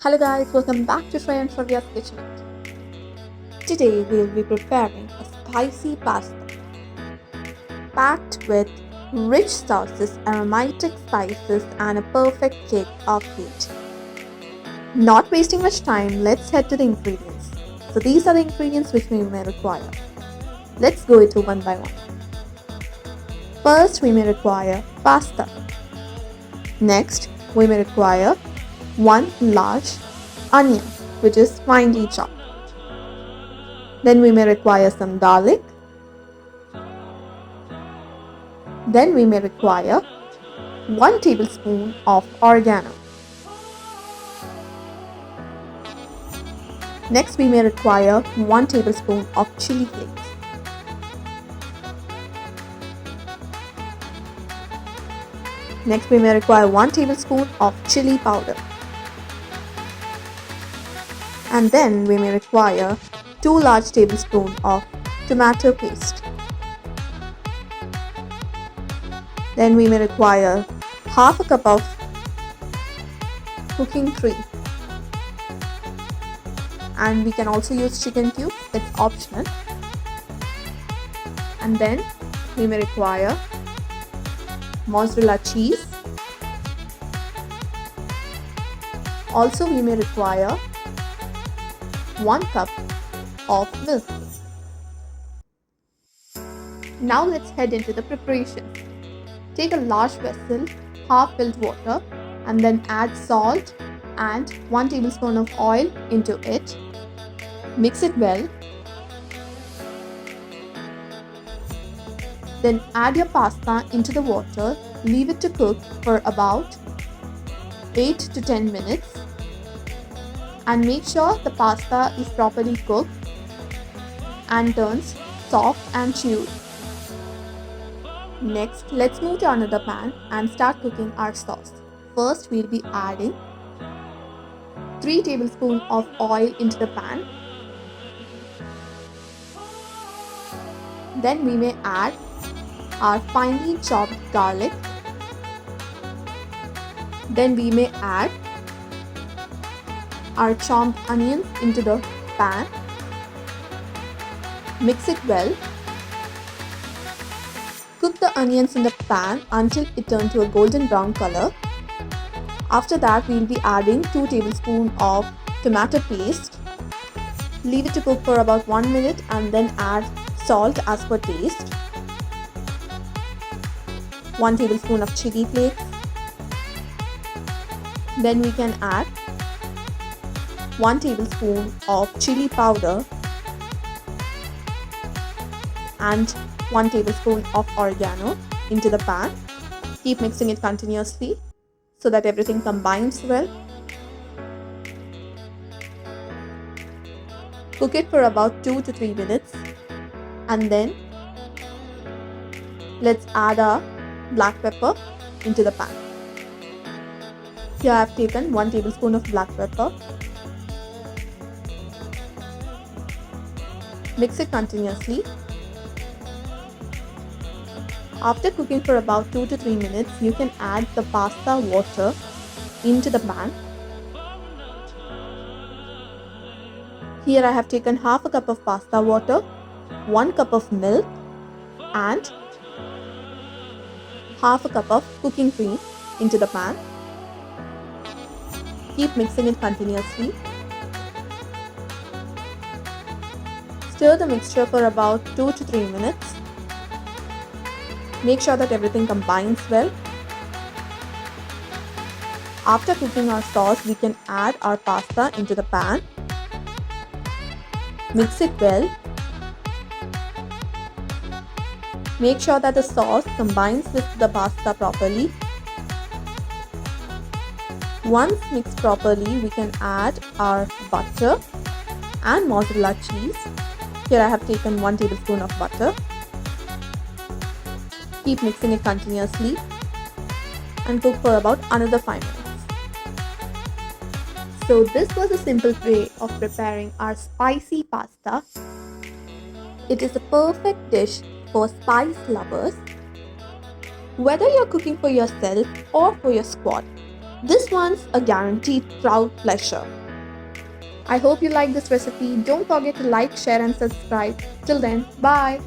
Hello guys, welcome back to Trey and Travia's Kitchen. Today we'll be preparing a spicy pasta packed with rich sauces, aromatic spices and a perfect cake of heat. Not wasting much time, let's head to the ingredients. So these are the ingredients which we may require. Let's go into one by one. First we may require pasta. Next we may require one large onion which is finely chopped. Then we may require some garlic. Then we may require 1 tablespoon of oregano. Next we may require 1 tablespoon of chili flakes. Next we may require 1 tablespoon of chili powder. And then we may require 2 large tablespoons of tomato paste. Then we may require half a cup of cooking cream. And we can also use chicken cubes, it's optional. And then we may require mozzarella cheese. Also we may require 1 cup of milk. Now let's head into the preparation. Take a large vessel, half filled water, and then add salt and 1 tablespoon of oil into it. Mix it well. Then add your pasta into the water. Leave it to cook for about 8 to 10 minutes. And make sure the pasta is properly cooked and turns soft and chewy. Next, let's move to another pan and start cooking our sauce. First, we'll be adding 3 tablespoons of oil into the pan. Then we may add our finely chopped garlic. Then we may add our chopped onions into the pan. Mix it well. Cook the onions in the pan until it turns to a golden brown color. After that, we will be adding 2 tablespoons of tomato paste. Leave it to cook for about 1 minute and then add salt as per taste. 1 tablespoon of chili flakes. Then we can add 1 tablespoon of chili powder and 1 tablespoon of oregano into the pan. Keep mixing it continuously so that everything combines well. Cook it for about 2 to 3 minutes and then let's add our black pepper into the pan. Here I have taken 1 tablespoon of black pepper. Mix it continuously. After cooking for about 2 to 3 minutes, you can add the pasta water into the pan. Here I have taken half a cup of pasta water, 1 cup of milk and half a cup of cooking cream into the pan. Keep mixing it continuously. Stir the mixture for about 2 to 3 minutes. Make sure that everything combines well. After cooking our sauce, we can add our pasta into the pan. Mix it well. Make sure that the sauce combines with the pasta properly. Once mixed properly, we can add our butter and mozzarella cheese. Here I have taken 1 tablespoon of butter. Keep mixing it continuously and cook for about another 5 minutes. So this was a simple way of preparing our spicy pasta. It is a perfect dish for spice lovers. Whether you're cooking for yourself or for your squad, This one's a guaranteed crowd pleasure. I hope you like this recipe. Don't forget to like, share, and subscribe. Till then, bye.